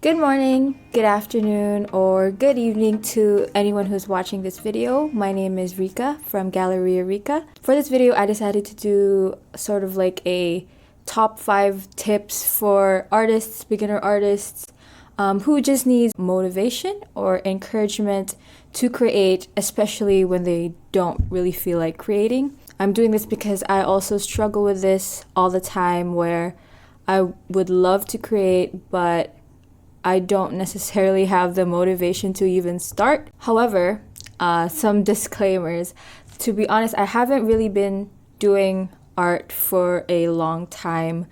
Good morning, good afternoon, or good evening to anyone who's watching this video. My name is RICA from GALERIA RICA. For this video, I decided to do sort of like a top 5 tips for artists, beginner artists, who just needs motivation or encouragement to create, especially when they don't really feel like creating. I'm doing this because I also struggle with this all the time, where I would love to create, but I don't necessarily have the motivation to even start. However, some disclaimers. To be honest, I haven't really been doing art for a long time.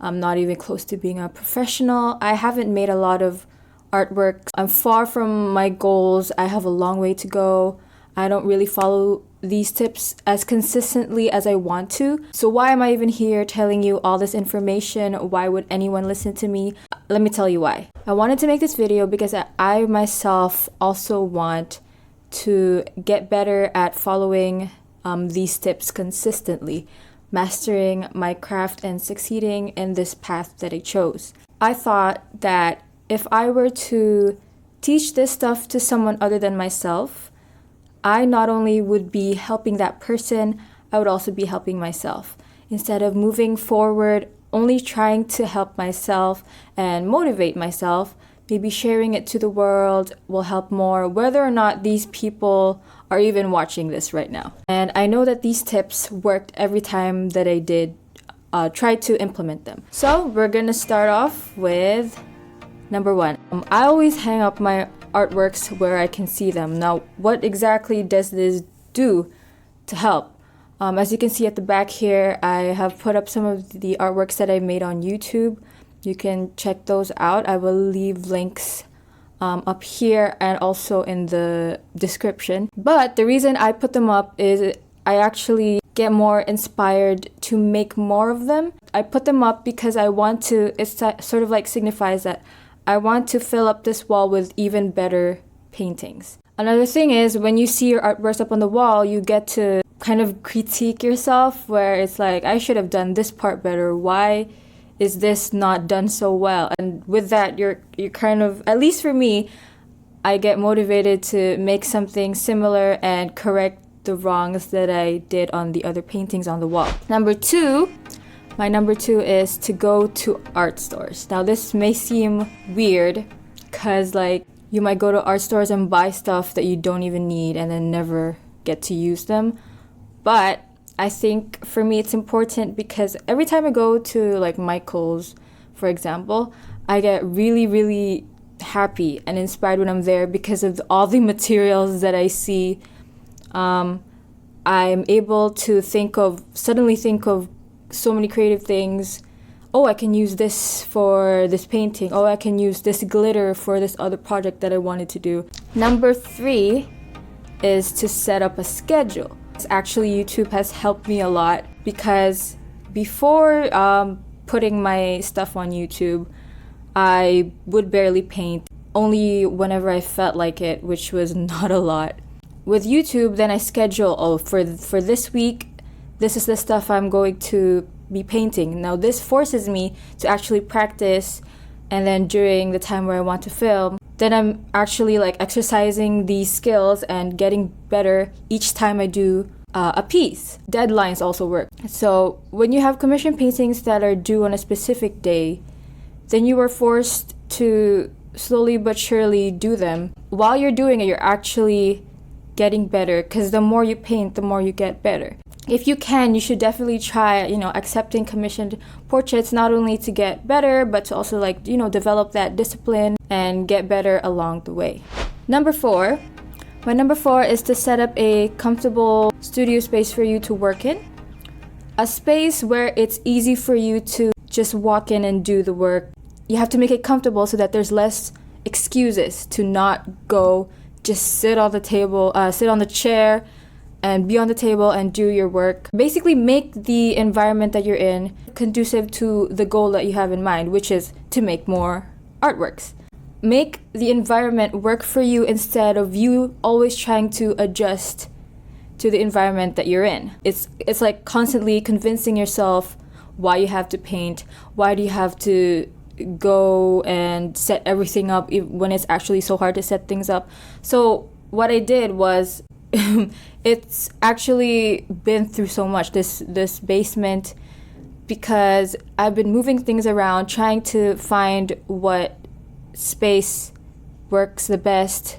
I'm not even close to being a professional. I haven't made a lot of artwork. I'm far from my goals. I have a long way to go. I don't really follow these tips as consistently as I want to. So why am I even here telling you all this information? Why would anyone listen to me? Let me tell you why. I wanted to make this video because I myself also want to get better at following these tips consistently, mastering my craft and succeeding in this path that I chose. I thought that if I were to teach this stuff to someone other than myself, I not only would be helping that person, I would also be helping myself. Instead of moving forward, only trying to help myself and motivate myself, maybe sharing it to the world will help more, whether or not these people are even watching this right now. And I know that these tips worked every time that I did try to implement them. So we're gonna start off with number 1. I always hang up my artworks where I can see them. Now, what exactly does this do to help? As you can see at the back here, I have put up some of the artworks that I made on YouTube. You can check those out. I will leave links up here and also in the description. But the reason I put them up is I actually get more inspired to make more of them. I put them up because I want to, it sort of like signifies that I want to fill up this wall with even better paintings. Another thing is, when you see your artworks up on the wall, you get to kind of critique yourself, where it's like, I should have done this part better. Why is this not done so well? And with that, you're kind of, at least for me, I get motivated to make something similar and correct the wrongs that I did on the other paintings on the wall. My number two is to go to art stores. Now, this may seem weird because like you might go to art stores and buy stuff that you don't even need and then never get to use them. But I think for me it's important because every time I go to like Michael's, for example, I get really, really happy and inspired when I'm there because of all the materials that I see. I'm able to suddenly think of so many creative things. Oh, I can use this for this painting. Oh, I can use this glitter for this other project that I wanted to do. Number 3 is to set up a schedule. Actually, YouTube has helped me a lot because before putting my stuff on YouTube, I would barely paint, only whenever I felt like it, which was not a lot. With YouTube, then I schedule, for this week, this is the stuff I'm going to be painting. Now, this forces me to actually practice, and then during the time where I want to film, then I'm actually like exercising these skills and getting better each time I do a piece. Deadlines also work. So when you have commission paintings that are due on a specific day, then you are forced to slowly but surely do them. While you're doing it, you're actually getting better, because the more you paint, the more you get better. If you can, you should definitely try, accepting commissioned portraits, not only to get better, but to also develop that discipline and get better along the way. Number 4. My number 4 is to set up a comfortable studio space for you to work in. A space where it's easy for you to just walk in and do the work. You have to make it comfortable so that there's less excuses to not go. Just sit on the table, sit on the chair, and be on the table and do your work. Basically, make the environment that you're in conducive to the goal that you have in mind, which is to make more artworks. Make the environment work for you instead of you always trying to adjust to the environment that you're in. It's like constantly convincing yourself why you have to paint, why do you have to go and set everything up when it's actually so hard to set things up. So what I did was it's actually been through so much, this basement, because I've been moving things around, trying to find what space works the best,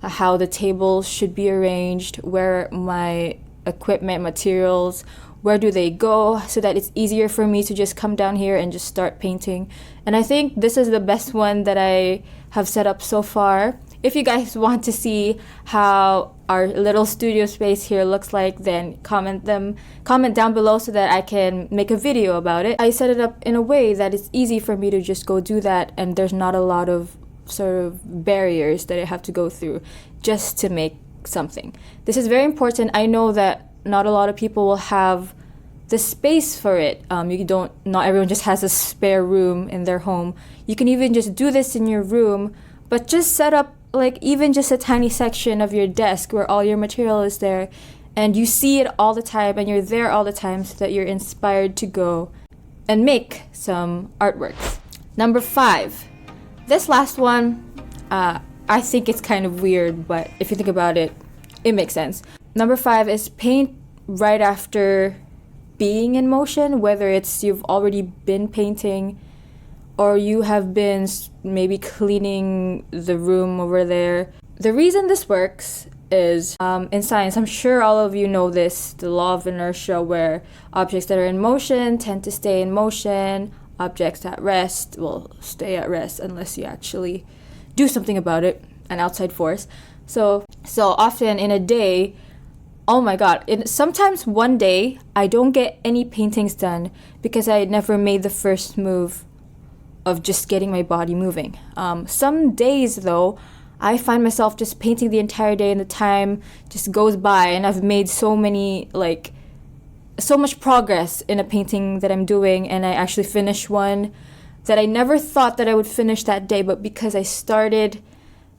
how the tables should be arranged, where my equipment, materials, where do they go, so that it's easier for me to just come down here and just start painting. And I think this is the best one that I have set up so far. If you guys want to see how our little studio space here looks like, then comment down below so that I can make a video about it. I set it up in a way that it's easy for me to just go do that, and there's not a lot of sort of barriers that I have to go through just to make something. This is very important. I know that not a lot of people will have the space for it. Not everyone just has a spare room in their home. You can even just do this in your room, but just set up like even just a tiny section of your desk where all your material is there, and you see it all the time and you're there all the time, so that you're inspired to go and make some artworks. Number 5. This last one, I think it's kind of weird, but if you think about it, it makes sense. Number 5 is paint right after being in motion, whether it's you've already been painting or you have been maybe cleaning the room over there. The reason this works is in science, I'm sure all of you know this, the law of inertia, where objects that are in motion tend to stay in motion, objects at rest will stay at rest unless you actually do something about it, an outside force. So often in a day, oh my god, sometimes one day I don't get any paintings done because I never made the first move of just getting my body moving. Some days though, I find myself just painting the entire day and the time just goes by, and I've made so much progress in a painting that I'm doing, and I actually finish one that I never thought that I would finish that day, but because I started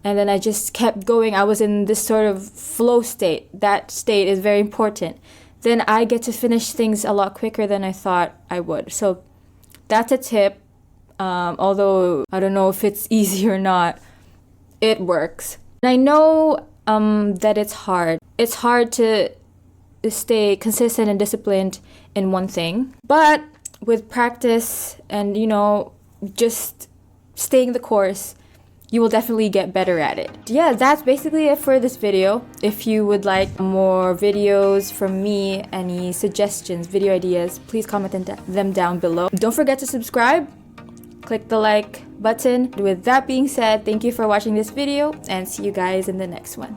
and then I just kept going, I was in this sort of flow state. That state is very important. Then I get to finish things a lot quicker than I thought I would. So that's a tip. Although I don't know if it's easy or not, it works. And I know that it's hard. It's hard to stay consistent and disciplined in one thing. But with practice and, just staying the course, you will definitely get better at it. Yeah, that's basically it for this video. If you would like more videos from me, any suggestions, video ideas, please comment them down below. Don't forget to subscribe. Click the like button. With that being said, thank you for watching this video, and see you guys in the next one.